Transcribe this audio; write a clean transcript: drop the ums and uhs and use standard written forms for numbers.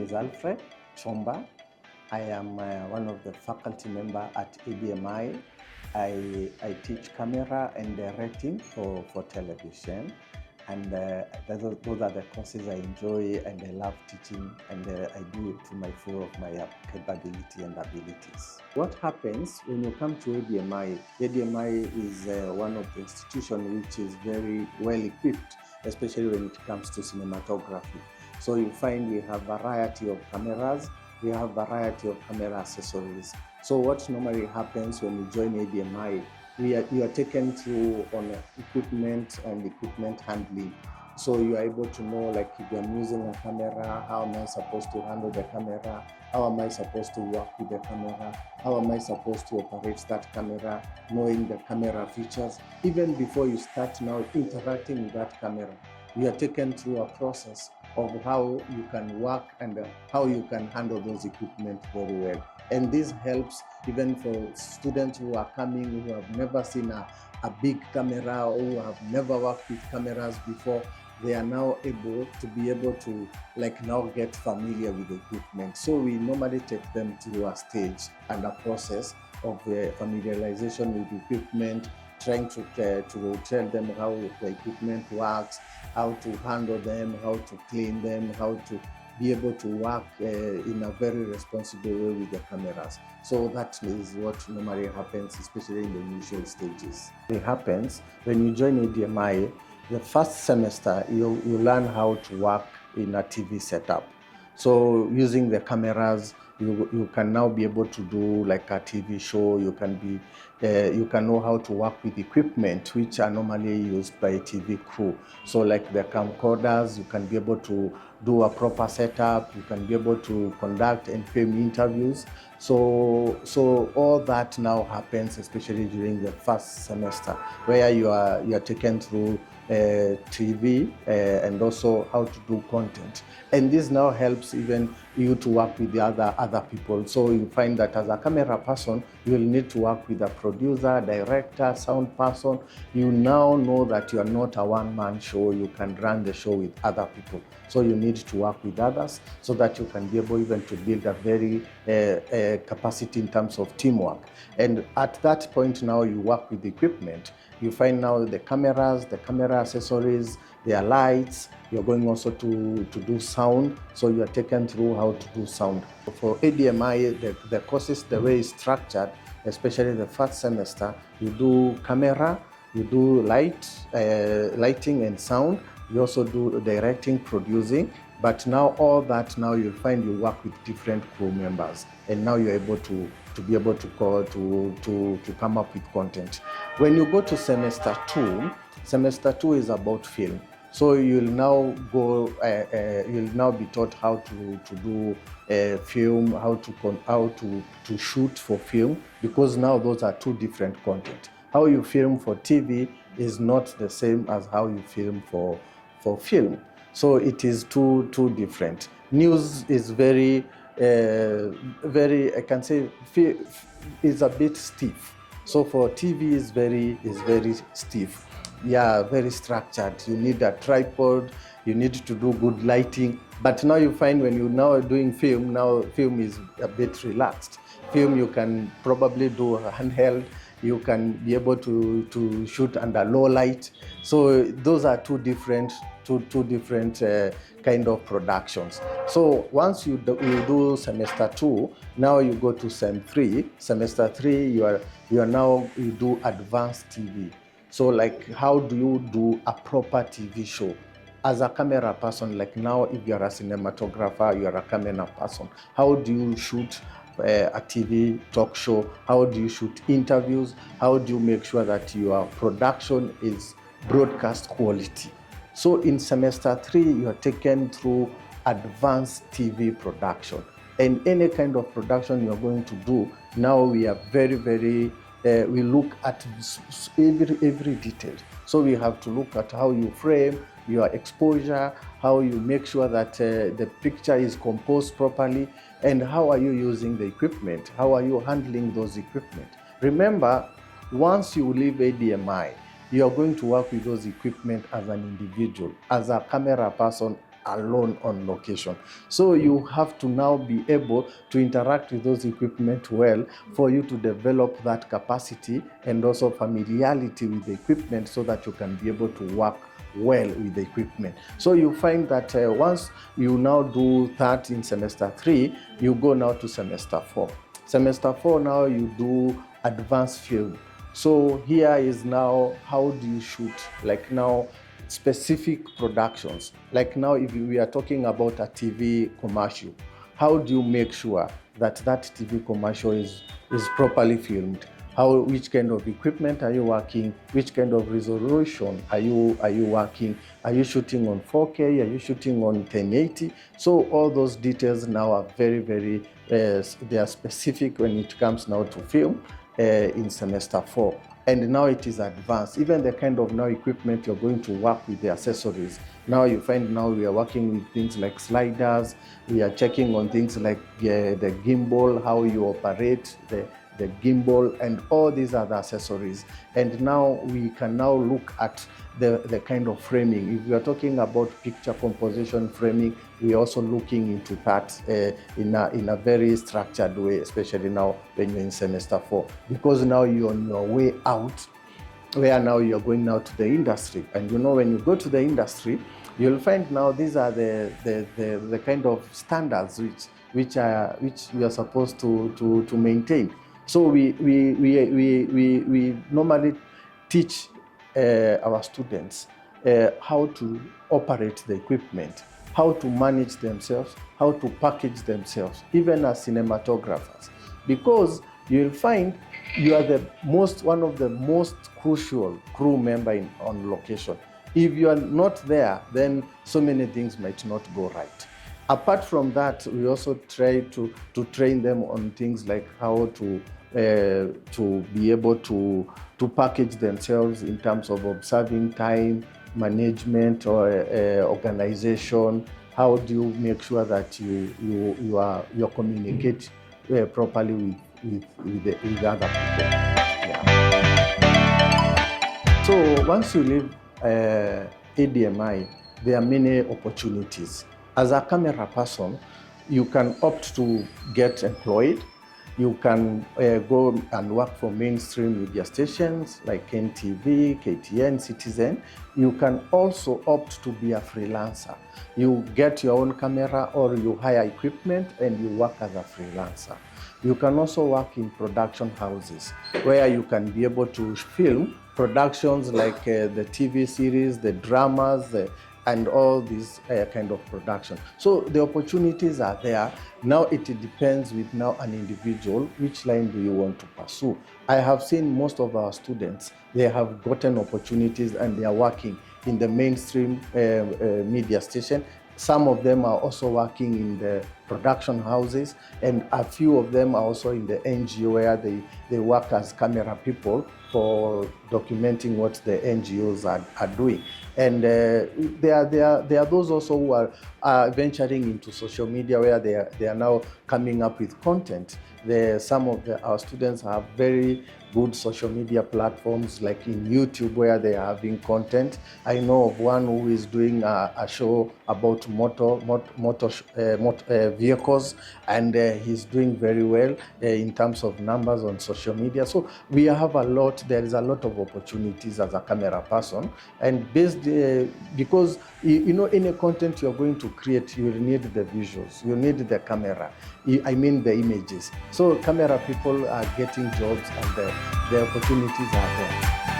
is Alfred Chomba. I am one of the faculty member at ADMI. I teach camera and directing for television, and those are the courses I enjoy and I love teaching, and I do it to my full of my capability and abilities. What happens when you come to ADMI? ADMI is one of the institutions which is very well equipped, especially when it comes to cinematography. So you find we have variety of cameras, we have variety of camera accessories. So what normally happens when you join ADMI, you are taken through on equipment and equipment handling. So you are able to know, like, if I'm using a camera, how am I supposed to handle the camera? How am I supposed to work with the camera? How am I supposed to operate that camera, knowing the camera features? Even before you start now interacting with that camera, you are taken through a process of how you can work and how you can handle those equipment very well. And this helps even for students who are coming, who have never seen a big camera or who have never worked with cameras before. They are now able to now get familiar with the equipment. So we normally take them through a stage and a process of familiarization with equipment, trying to tell them how the equipment works, how to handle them, how to clean them, how to be able to work in a very responsible way with the cameras. So that is what normally happens, especially in the initial stages. It happens when you join ADMI, the first semester, you learn how to work in a TV setup. So using the cameras, you can now be able to do like a TV show. You can know how to work with equipment which are normally used by TV crew. So like the camcorders, you can be able to do a proper setup. You can be able to conduct and film interviews. So all that now happens, especially during the first semester, where you are taken through TV and also how to do content. And this now helps even you to work with the other people. So you find that as a camera person, you will need to work with a producer, director, sound person. You now know that you are not a one-man show. You can run the show with other people. So you need to work with others so that you can be able even to build a very capacity in terms of teamwork. And at that point now you work with the equipment. You find now the cameras, the camera accessories, their lights. You're going also to do sound, so you are taken through how to do sound. For ADMI, the courses, the way it's structured, especially the first semester, you do camera, you do lighting and sound. You also do directing, producing. But now all that, now you'll find you work with different crew members, and now you're able to be able to come up with content. When you go to semester two is about film. So you'll now be taught how to do film, how to shoot for film, because now those are two different content. How you film for TV is not the same as how you film for film. So it is two different. News is very, I can say, is a bit stiff. So for TV is very stiff. Yeah, very structured. You need a tripod, you need to do good lighting. But now you find when you now are doing film, now film is a bit relaxed. Film you can probably do handheld. You can be able to shoot under low light. So those are two different kind of productions. So once you do semester two, now you go to sem three. Semester three, you do advanced TV. So like, how do you do a proper TV show? As a camera person, like now if you're a cinematographer, you're a camera person, how do you shoot a TV talk show? How do you shoot interviews? How do you make sure that your production is broadcast quality? So in semester three, you are taken through advanced TV production. And any kind of production you are going to do, now we are we look at every detail. So we have to look at how you frame, your exposure, how you make sure that the picture is composed properly, and how are you using the equipment? How are you handling those equipment? Remember, once you leave ADMI, you are going to work with those equipment as an individual, as a camera person, alone on location. So you have to now be able to interact with those equipment well for you to develop that capacity and also familiarity with the equipment so that you can be able to work well with the equipment. So you find that once you now do that in semester 3, you go now to semester 4. Semester 4 now you do advanced film. So here is now how do you shoot, like now specific productions. Like now if we are talking about a TV commercial, how do you make sure that that TV commercial is properly filmed? Which kind of equipment are you working? Which kind of resolution are you working? Are you shooting on 4K? Are you shooting on 1080? So all those details now are very, very, they are specific when it comes now to film in semester 4. And now it is advanced. Even the kind of now equipment you're going to work with, the accessories. Now you find now we are working with things like sliders. We are checking on things like the gimbal, how you operate the gimbal, and all these other accessories. And now we can now look at the kind of framing. If we are talking about picture composition framing, we're also looking into that in a very structured way, especially now when you're in semester 4, because now you're on your way out, where now you're going now to the industry. And you know, when you go to the industry, you'll find now these are the kind of standards which we are supposed to maintain. So we normally teach our students how to operate the equipment, how to manage themselves, how to package themselves, even as cinematographers, because you'll find you are one of the most crucial crew member on location. If you are not there, then so many things might not go right. Apart from that, we also try to train them on things like how to be able to package themselves in terms of observing time, management, or organization. How do you make sure that you communicate properly with other people? Yeah. So once you leave ADMI, there are many opportunities. As a camera person, you can opt to get employed. You can go and work for mainstream media stations like NTV, KTN, Citizen. You can also opt to be a freelancer. You get your own camera or you hire equipment and you work as a freelancer. You can also work in production houses where you can be able to film productions like the TV series, the dramas, and all these kind of production. So the opportunities are there. Now it depends with now an individual, which line do you want to pursue? I have seen most of our students, they have gotten opportunities and they are working in the mainstream media station. Some of them are also working in the production houses, and a few of them are also in the NGO where they work as camera people for documenting what the NGOs are doing. And there are those also who are venturing into social media where they are now coming up with content. Some of our students have very good social media platforms like in YouTube where they are having content. I know of one who is doing a show about motor vehicles, and he's doing very well in terms of numbers on social media. So we have there is a lot of opportunities as a camera person, and based because you know any content you're going to create, you will need the visuals, you need the camera, I mean the images. So camera people are getting jobs and the opportunities are there.